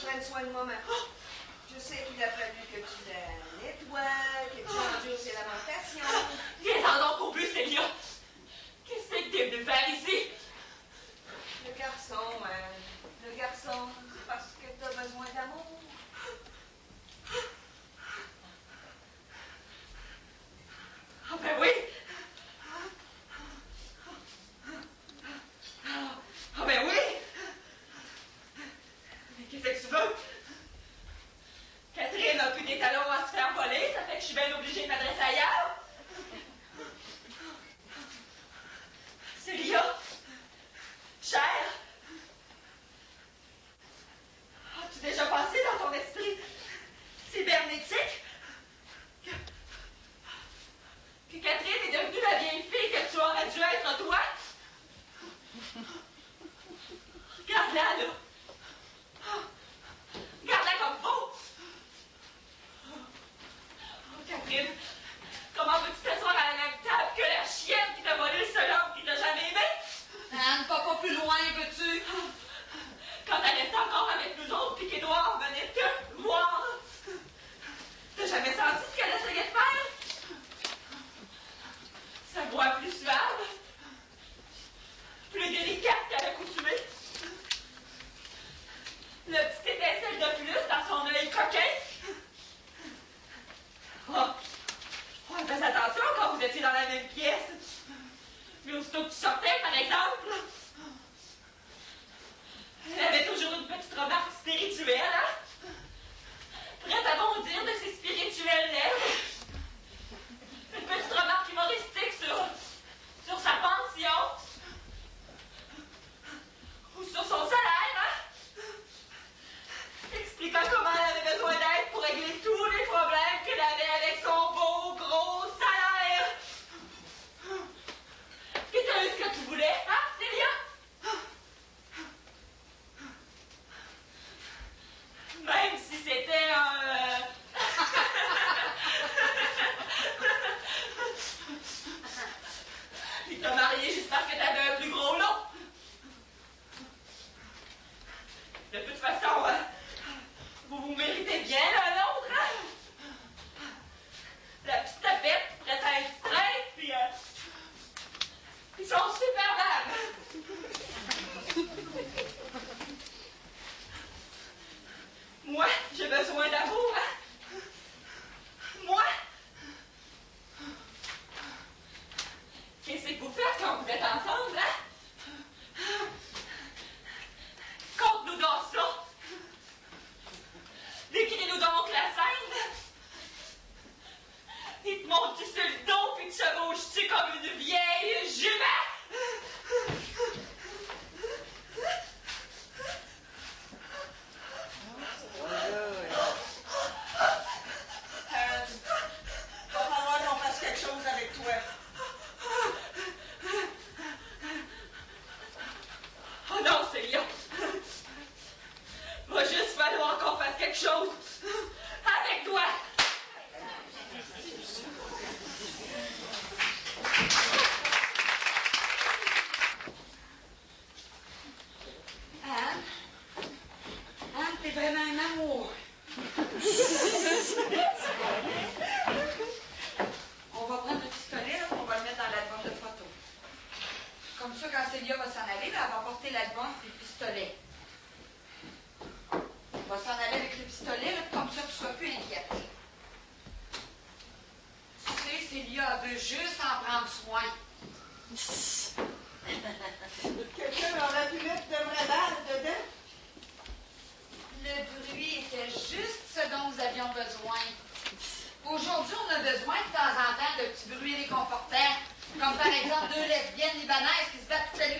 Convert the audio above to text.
je prenne soin de moi-même. Je sais qu'il a fallu que tu la nettoies, que tu endures ses lamentations. Viens-en donc au but, Célia. Qu'est-ce que t'es venu faire ici? Le garçon, c'est parce que t'as besoin d'amour. Ah ben oui! Ah ben oui! Mais qu'est-ce que tu veux? Catherine a plus des talons à se faire voler, ça fait que je suis bien obligée de m'adresser ailleurs. Célia? Chère? As-tu déjà pensé dans ton esprit cybernétique que Catherine est devenue la vieille fille que tu aurais dû être toi? Regarde-la, là. Regarde-la comme faux. Oh, Catherine, comment veux-tu t'asseoir à la même table que la chienne qui t'a volé le seul homme qui t'a jamais aimé? Anne, pas plus loin, veux-tu? Quand elle restait encore avec nous autres, puis qu'Édouard venait te voir. T'as jamais senti ce qu'elle essayait de faire? Sa voix plus suave, plus délicate qu'à l'accoutumée. Le petit étincelle de plus dans son œil coquin. Oh, fais attention quand vous étiez dans la même pièce. Mais aussitôt que tu sortais, par exemple, elle avait toujours une petite remarque spirituelle, hein? Prête à bondir de ses spirituelles lèvres. Une petite remarque humoristique sur sa pension. Ou sur son salaire, hein? Expliquant comment elle avait besoin d'aide pour régler tous les problèmes qu'elle avait avec son beau gros salaire. Puis t'as eu ce que tu voulais, hein, Célia? Même si c'était un... Il t'a marié juste parce que t'avais un plus gros lot. De toute façon, vous méritez bien l'un l'autre, hein? La petite tapette prête à être distraite, puis ils sont super mal. Moi, j'ai besoin d'amour, hein? Moi? Qu'est-ce que vous faites quand vous êtes ensemble, hein? Conte-nous donc ça. Décris-nous donc la scène. Il te monte-tu sur le dos puis te chevauches-tu comme une vieille jument? Va falloir qu'on fasse quelque chose avec toi. Oh non, Célia. Va juste falloir qu'on fasse quelque chose avec toi. Anne, t'es vraiment un amour. On va prendre le pistolet, là, on va le mettre dans l'album de photos. Comme ça, quand Célia va s'en aller, là, elle va porter l'album et le pistolet. On va s'en aller avec le pistolet, là, comme ça, tu ne sois plus inquiète. Tu sais, Célia veut juste en prendre soin. Quelqu'un aurait pu mettre de vraies balles dedans? Le bruit était juste ce dont nous avions besoin. Aujourd'hui, on a besoin de temps en temps de petits bruits réconfortants, comme par exemple 2 lesbiennes libanaises qui se battent toute la nuit